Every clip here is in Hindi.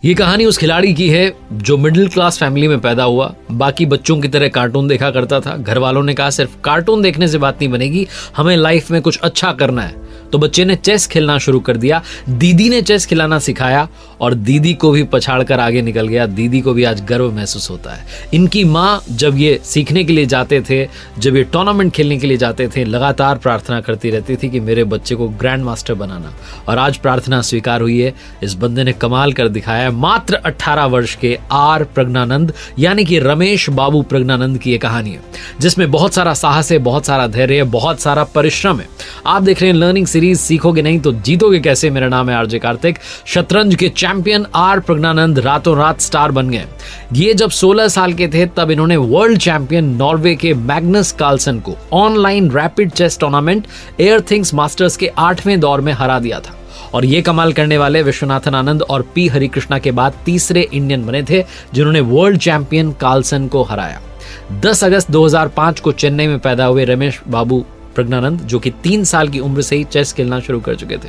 ये कहानी उस खिलाड़ी की है जो मिडिल क्लास फैमिली में पैदा हुआ, बाकी बच्चों की तरह कार्टून देखा करता था। घर वालों ने कहा सिर्फ कार्टून देखने से बात नहीं बनेगी, हमें लाइफ में कुछ अच्छा करना है। तो बच्चे ने चेस खेलना शुरू कर दिया। दीदी ने चेस खिलाना सिखाया और दीदी को भी पछाड़ कर आगे निकल गया। दीदी को भी आज गर्व महसूस होता है। इनकी माँ जब ये सीखने के लिए जाते थे, जब ये टूर्नामेंट खेलने के लिए जाते थे, लगातार प्रार्थना करती रहती थी कि मेरे बच्चे को ग्रैंड मास्टर बनाना। और आज प्रार्थना स्वीकार हुई है। इस बंदे ने कमाल कर दिखाया है। मात्र 18 वर्ष के आर प्रज्ञानंद यानी कि रमेश बाबू प्रज्ञानंद की ये कहानी है, जिसमें बहुत सारा साहस है, बहुत सारा धैर्य है, बहुत सारा परिश्रम है। आप देख रहे हैं लर्निंग सीरीज सीखोगे नहीं तो जीतोगे कैसे। मेरा नाम है आरजे कार्तिक। शतरंज के चैंपियन आर प्रज्ञानंद रातों रात स्टार बन गए। ये जब 16 साल के थे तब इन्होंने वर्ल्ड चैंपियन नॉर्वे के मैग्नस कार्लसन को online rapid chess tournament Airthings Masters के 8वें दौर में हरा दिया था। और ये कमाल करने वाले विश्वनाथन आनंद और पी हरिकृष्णा के बाद तीसरे इंडियन बने थे जिन्होंने वर्ल्ड चैंपियन कार्लसन को हराया। 10 अगस्त 2005 को चेन्नई में पैदा हुए रमेश बाबू प्रज्ञानंद, जो कि 3 साल की उम्र से ही चेस खेलना शुरू कर चुके थे।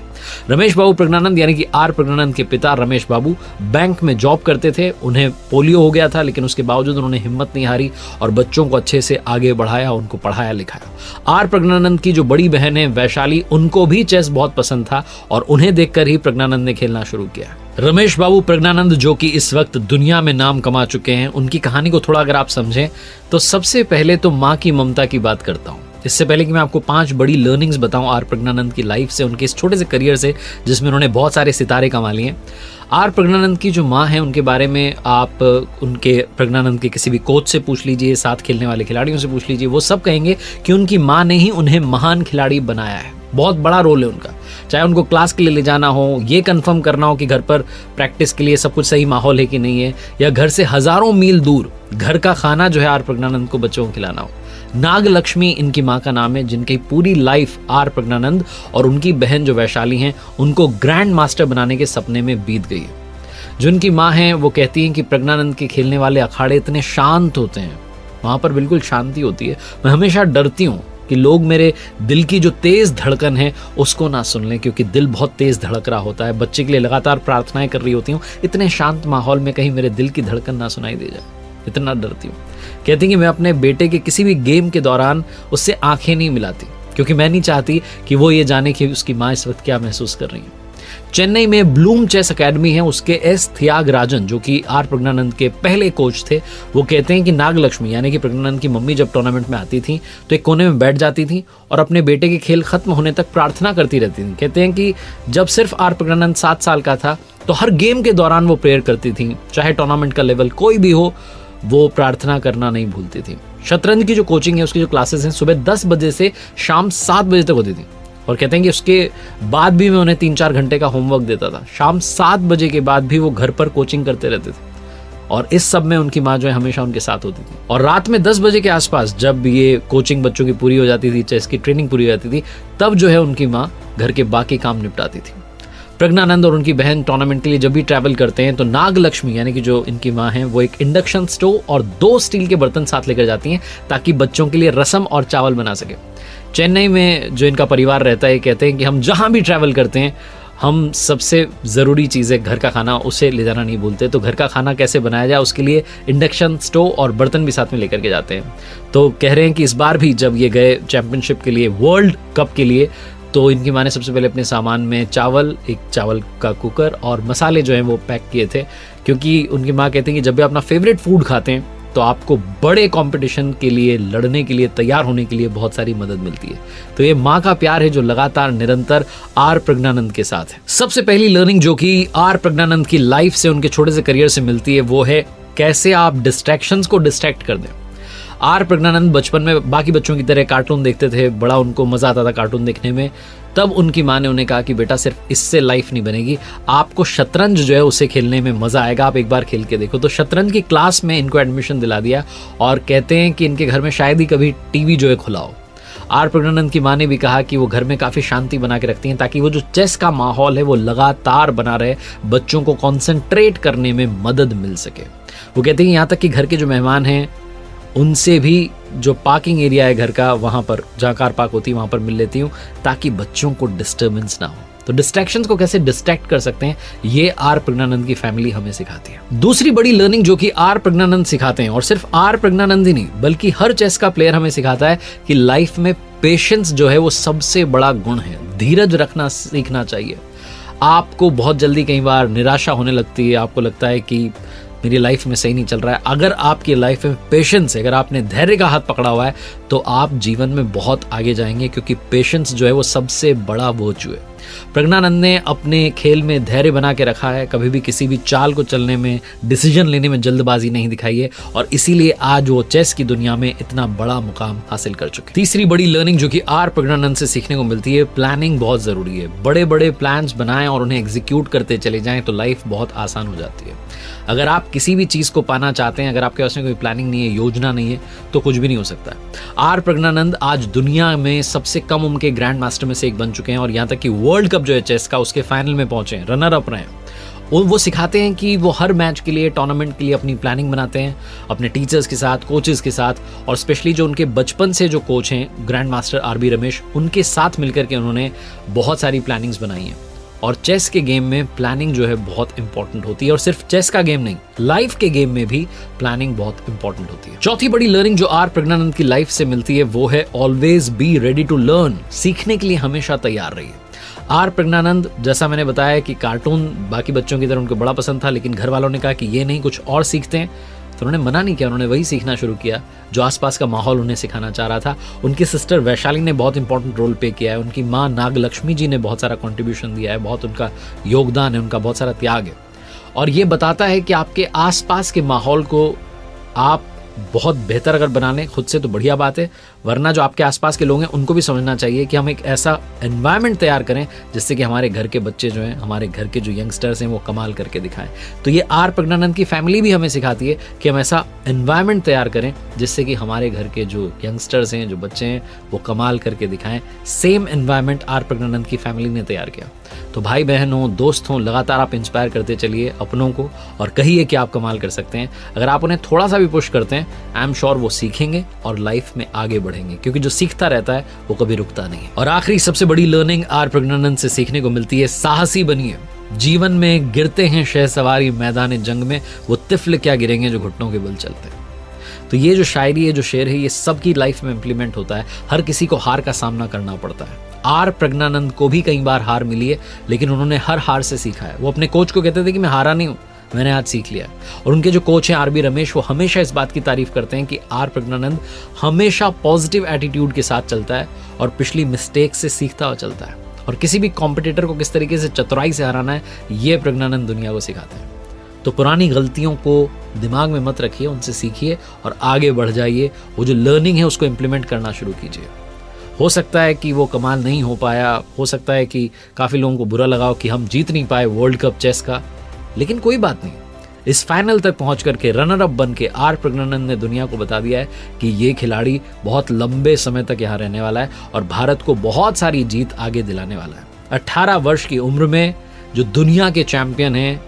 रमेश बाबू प्रज्ञानंद यानी कि आर प्रज्ञानंद के पिता रमेश बाबू बैंक में जॉब करते थे। उन्हें पोलियो हो गया था, लेकिन उसके बावजूद उन्होंने हिम्मत नहीं हारी और बच्चों को अच्छे से आगे बढ़ाया, उनको पढ़ाया लिखाया। आर प्रज्ञानंद की जो बड़ी बहन है वैशाली, उनको भी चेस बहुत पसंद था और उन्हें देखकर ही प्रज्ञानंद ने खेलना शुरू किया। रमेश बाबू प्रज्ञानंद जो कि इस वक्त दुनिया में नाम कमा चुके हैं, उनकी कहानी को थोड़ा अगर आप समझें तो सबसे पहले तो माँ की ममता की बात करता हूँ। इससे पहले कि मैं आपको 5 बड़ी लर्निंग्स बताऊं आर प्रज्ञानंद की लाइफ से, उनके इस छोटे से करियर से जिसमें उन्होंने बहुत सारे सितारे कमा लिए हैं। आर प्रज्ञानंद की जो माँ है उनके बारे में आप उनके प्रज्ञानंद के किसी भी कोच से पूछ लीजिए, साथ खेलने वाले खिलाड़ियों से पूछ लीजिए, वो सब कहेंगे कि उनकी माँ ने ही उन्हें महान खिलाड़ी बनाया है। बहुत बड़ा रोल है उनका। चाहे उनको क्लास के लिए ले जाना हो, ये कंफर्म करना हो कि घर पर प्रैक्टिस के लिए सब कुछ सही माहौल है कि नहीं है, या घर से हजारों मील दूर घर का खाना जो है आर प्रज्ञानंद को बच्चों को खिलाना हो। नागलक्ष्मी इनकी माँ का नाम है, जिनकी पूरी लाइफ आर प्रज्ञानंद और उनकी बहन जो वैशाली हैं उनको ग्रैंड मास्टर बनाने के सपने में बीत गई है। जो उनकी माँ हैं वो कहती हैं कि प्रज्ञानंद के खेलने वाले अखाड़े इतने शांत होते हैं, वहाँ पर बिल्कुल शांति होती है। मैं हमेशा डरती हूँ कि लोग मेरे दिल की जो तेज धड़कन है उसको ना सुन लें, क्योंकि दिल बहुत तेज धड़क रहा होता है। बच्चे के लिए लगातार प्रार्थनाएं कर रही होती हूँ, इतने शांत माहौल में कहीं मेरे दिल की धड़कन ना सुनाई दे जाए, इतना डरती हूँ। कहती कि मैं अपने बेटे के किसी भी गेम के दौरान उससे आंखें नहीं मिलाती, क्योंकि मैं नहीं चाहती कि वो ये जाने कि उसकी माँ इस वक्त क्या महसूस कर रही है। चेन्नई में ब्लूम चेस अकेडमी है, उसके एस थियागराजन जो कि आर प्रज्ञानंद के पहले कोच थे, वो कहते हैं कि नागलक्ष्मी यानी कि प्रज्ञानंद की मम्मी जब टूर्नामेंट में आती थी तो एक कोने में बैठ जाती थी और अपने बेटे के खेल खत्म होने तक प्रार्थना करती रहती थी। कहते हैं कि जब सिर्फ आर प्रज्ञानंद 7 साल का था तो हर गेम के दौरान वो प्रेयर करती थी, चाहे टूर्नामेंट का लेवल कोई भी हो, वो प्रार्थना करना नहीं भूलती थी। शतरंज की जो कोचिंग है, उसकी जो क्लासेस हैं, सुबह 10 बजे से शाम 7 बजे तक होती थी। और कहते हैं कि उसके बाद भी मैं उन्हें 3-4 घंटे का होमवर्क देता था। शाम 7 बजे के बाद भी वो घर पर कोचिंग करते रहते थे और इस सब में उनकी माँ जो है हमेशा उनके साथ होती थी। और रात में 10 बजे के आसपास जब ये कोचिंग बच्चों की पूरी हो जाती थी, चेस की ट्रेनिंग पूरी हो जाती थी, तब जो है उनकी माँ घर के बाकी काम निपटाती थी। प्रज्ञानंद और उनकी बहन टूर्नामेंट के लिए जब भी ट्रैवल करते हैं तो नागलक्ष्मी यानी कि जो इनकी माँ है वो एक इंडक्शन स्टोव और 2 स्टील के बर्तन साथ लेकर जाती हैं ताकि बच्चों के लिए रसम और चावल बना सके। चेन्नई में जो इनका परिवार रहता है, कहते हैं कि हम जहाँ भी ट्रैवल करते हैं हम सबसे ज़रूरी चीज़ है घर का खाना, उसे ले जाना नहीं भूलते। तो घर का खाना कैसे बनाया जाए उसके लिए इंडक्शन स्टोव और बर्तन भी साथ में लेकर के जाते हैं। तो कह रहे हैं कि इस बार भी जब ये गए चैंपियनशिप के लिए, वर्ल्ड कप के लिए, तो इनकी माँ ने सबसे पहले अपने सामान में चावल, एक चावल का कुकर और मसाले जो हैं वो पैक किए थे, क्योंकि उनकी माँ कहती हैं कि जब भी अपना फेवरेट फूड खाते हैं तो आपको बड़े कंपटीशन के लिए लड़ने के लिए तैयार होने के लिए बहुत सारी मदद मिलती है। तो ये माँ का प्यार है जो लगातार निरंतर आर प्रज्ञानंद के साथ है। सबसे पहली लर्निंग जो कि आर प्रज्ञानंद की लाइफ से, उनके छोटे से करियर से मिलती है, वो है कैसे आप डिस्ट्रैक्शंस को डिस्ट्रैक्ट कर दें। आर प्रज्ञानंद बचपन में बाकी बच्चों की तरह कार्टून देखते थे, बड़ा उनको मजा आता था कार्टून देखने में। तब उनकी माँ ने उन्हें कहा कि बेटा सिर्फ इससे लाइफ नहीं बनेगी, आपको शतरंज जो है उसे खेलने में मजा आएगा, आप एक बार खेल के देखो। तो शतरंज की क्लास में इनको एडमिशन दिला दिया और कहते हैं कि इनके घर में शायद ही कभी टीवी जो है खुला हो। आर प्रज्ञानंद की माँ ने भी कहा कि वो घर में काफी शांति बना के रखती हैं ताकि वो जो चेस का माहौल है वो लगातार बना रहे, बच्चों को कॉन्सेंट्रेट करने में मदद मिल सके। वो कहते हैं यहाँ तक कि घर के जो मेहमान हैं उनसे भी जो पार्किंग एरिया है घर का, वहाँ पर जहाँ कार पार्क होती है वहाँ पर मिल लेती हूँ ताकि बच्चों को डिस्टर्बेंस ना हो। तो डिस्ट्रैक्शंस को कैसे डिस्ट्रैक्ट कर सकते हैं, ये आर प्रज्ञानंद की फैमिली हमें सिखाती है। दूसरी बड़ी लर्निंग जो कि आर प्रज्ञानंद सिखाते हैं, और सिर्फ आर प्रज्ञानंद ही नहीं बल्कि हर चेस का प्लेयर हमें सिखाता है कि लाइफ में पेशेंस जो है वो सबसे बड़ा गुण है। धीरज रखना सीखना चाहिए। आपको बहुत जल्दी कई बार निराशा होने लगती है, आपको लगता है कि मेरी लाइफ में सही नहीं चल रहा है। अगर आपकी लाइफ में पेशेंस है, अगर आपने धैर्य का हाथ पकड़ा हुआ है, तो आप जीवन में बहुत आगे जाएंगे, क्योंकि पेशेंस जो है वो सबसे बड़ा वर्च्यू है। प्रज्ञानंद ने अपने खेल में धैर्य बना के रखा है, कभी भी किसी भी चाल को चलने में, डिसीजन लेने में जल्दबाजी नहीं दिखाई है, और इसीलिए आज वो चेस की दुनिया में इतना बड़ा मुकाम हासिल कर चुके। तीसरी बड़ी लर्निंग जो कि आर प्रज्ञानंद से सीखने को मिलती है, प्लानिंग बहुत जरूरी है। बड़े बड़े प्लान्स बनाएं और उन्हें एग्जीक्यूट करते चले जाएं तो लाइफ बहुत आसान हो जाती है। अगर आप किसी भी चीज को पाना चाहते हैं, अगर आपके पास में कोई प्लानिंग नहीं है, योजना नहीं है, तो कुछ भी नहीं हो सकता। आर प्रज्ञानंद आज दुनिया में सबसे कम उम्र के ग्रैंड मास्टर में से एक बन चुके हैं, और यहाँ तक कि वर्ल्ड कप जो है चेस का, उसके फाइनल में पहुंचे हैं, रनर अप रहे हैं। वो सिखाते हैं कि वो हर मैच के लिए, टूर्नामेंट के लिए अपनी प्लानिंग बनाते हैं अपने टीचर्स के साथ, कोचेस के साथ, और स्पेशली जो उनके बचपन से जो कोच हैं ग्रैंड मास्टर आरबी रमेश, उनके साथ मिलकर के उन्होंने बहुत सारी प्लानिंग्स बनाई हैं। और चेस के गेम में प्लानिंग जो है बहुत इंपॉर्टेंट होती है, और सिर्फ चेस का गेम नहीं, लाइफ के गेम में भी प्लानिंग बहुत इंपॉर्टेंट होती है। चौथी बड़ी लर्निंग जो आर प्रज्ञानंद की लाइफ से मिलती है वो है always be ready to learn. सीखने के लिए हमेशा तैयार रहिए। आर प्रज्ञानंद, जैसा मैंने बताया कि कार्टून बाकी बच्चों की तरह उनको बड़ा पसंद था, लेकिन घर वालों ने कहा कि ये नहीं, कुछ और सीखते हैं, तो उन्होंने मना नहीं किया। उन्होंने वही सीखना शुरू किया जो आसपास का माहौल उन्हें सिखाना चाह रहा था। उनकी सिस्टर वैशाली ने बहुत इंपॉर्टेंट रोल प्ले किया है, उनकी माँ नागलक्ष्मी जी ने बहुत सारा कंट्रीब्यूशन दिया है, बहुत उनका योगदान है, उनका बहुत सारा त्याग है। और ये बताता है कि आपके आसपास के माहौल को आप बहुत बेहतर अगर बना लें खुद से तो बढ़िया बात है, वरना जो आपके आसपास के लोग हैं उनको भी समझना चाहिए कि हम एक ऐसा एनवायरनमेंट तैयार करें जिससे कि हमारे घर के बच्चे जो हैं, हमारे घर के जो यंगस्टर्स हैं, वो कमाल करके दिखाएं। तो ये आर प्रज्ञानंद की फैमिली भी हमें सिखाती है कि हम ऐसा एनवायरनमेंट तैयार करें जिससे कि हमारे घर के जो यंगस्टर्स हैं, जो बच्चे हैं, वो कमाल करके दिखाएं। सेम एनवायरनमेंट आर प्रज्ञानंद की फैमिली ने तैयार किया। तो भाई बहन हो, दोस्त हो, लगातार आप इंस्पायर करते चलिए अपनों को, और कहिए कि आप कमाल कर सकते हैं। अगर आप उन्हें थोड़ा सा भी पुश करते हैं, आई एम श्योर वो सीखेंगे और लाइफ में आगे बढ़ेंगे, क्योंकि जो सीखता रहता है वो कभी रुकता नहीं है। और आखिरी सबसे बड़ी लर्निंग आर प्रज्ञानंद से सीखने को मिलती है, साहसी बनिए। जीवन में गिरते हैं शहसवारी मैदान जंग में, वो तिफल क्या गिरेंगे जो घुटनों के बल चलते हैं। तो ये जो शायरी है, जो शेर है, ये सबकी लाइफ में इंप्लीमेंट होता है। हर किसी को हार का सामना करना पड़ता है। आर प्रज्ञानंद को भी कई बार हार मिली है, लेकिन उन्होंने हर हार से सीखा है। वो अपने कोच को कहते थे कि मैं हारा नहीं हूं, मैंने आज सीख लिया। और उनके जो कोच हैं आरबी रमेश, वो हमेशा इस बात की तारीफ करते हैं कि आर प्रज्ञानंद हमेशा पॉजिटिव एटीट्यूड के साथ चलता है और पिछली मिस्टेक से सीखता हुआ चलता है। और किसी भी कॉम्पिटिटर को किस तरीके से चतुराई से हराना है, ये प्रज्ञानंद दुनिया को सिखाते हैं। तो पुरानी गलतियों को दिमाग में मत रखिए, उनसे सीखिए और आगे बढ़ जाइए। वो जो लर्निंग है उसको इम्प्लीमेंट करना शुरू कीजिए। हो सकता है कि वो कमाल नहीं हो पाया, हो सकता है कि काफ़ी लोगों को बुरा लगा कि हम जीत नहीं पाए वर्ल्ड कप चेस का, लेकिन कोई बात नहीं। इस फाइनल तक पहुंच करके, रनर अप बन के आर प्रज्ञानंद ने दुनिया को बता दिया है कि ये खिलाड़ी बहुत लंबे समय तक यहाँ रहने वाला है और भारत को बहुत सारी जीत आगे दिलाने वाला है। 18 वर्ष की उम्र में जो दुनिया के चैंपियन हैं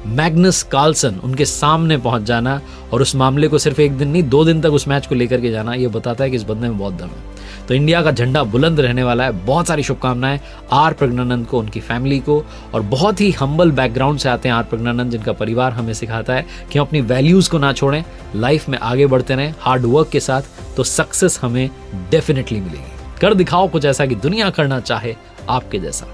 मैग्नस कार्लसन, उनके सामने पहुंच जाना और उस मामले को सिर्फ एक दिन नहीं 2 दिन तक उस मैच को लेकर के जाना, ये बताता है कि इस बंदे में बहुत दम है। तो इंडिया का झंडा बुलंद रहने वाला है। बहुत सारी शुभकामनाएं आर प्रज्ञानंद को, उनकी फैमिली को। और बहुत ही हम्बल बैकग्राउंड से आते हैं आर प्रज्ञानंद, जिनका परिवार हमें सिखाता है कि हम अपनी वैल्यूज़ को ना छोड़ें, लाइफ में आगे बढ़ते रहें हार्ड वर्क के साथ, तो सक्सेस हमें डेफिनेटली मिलेगी। कर दिखाओ कुछ ऐसा कि दुनिया करना चाहे आपके जैसा।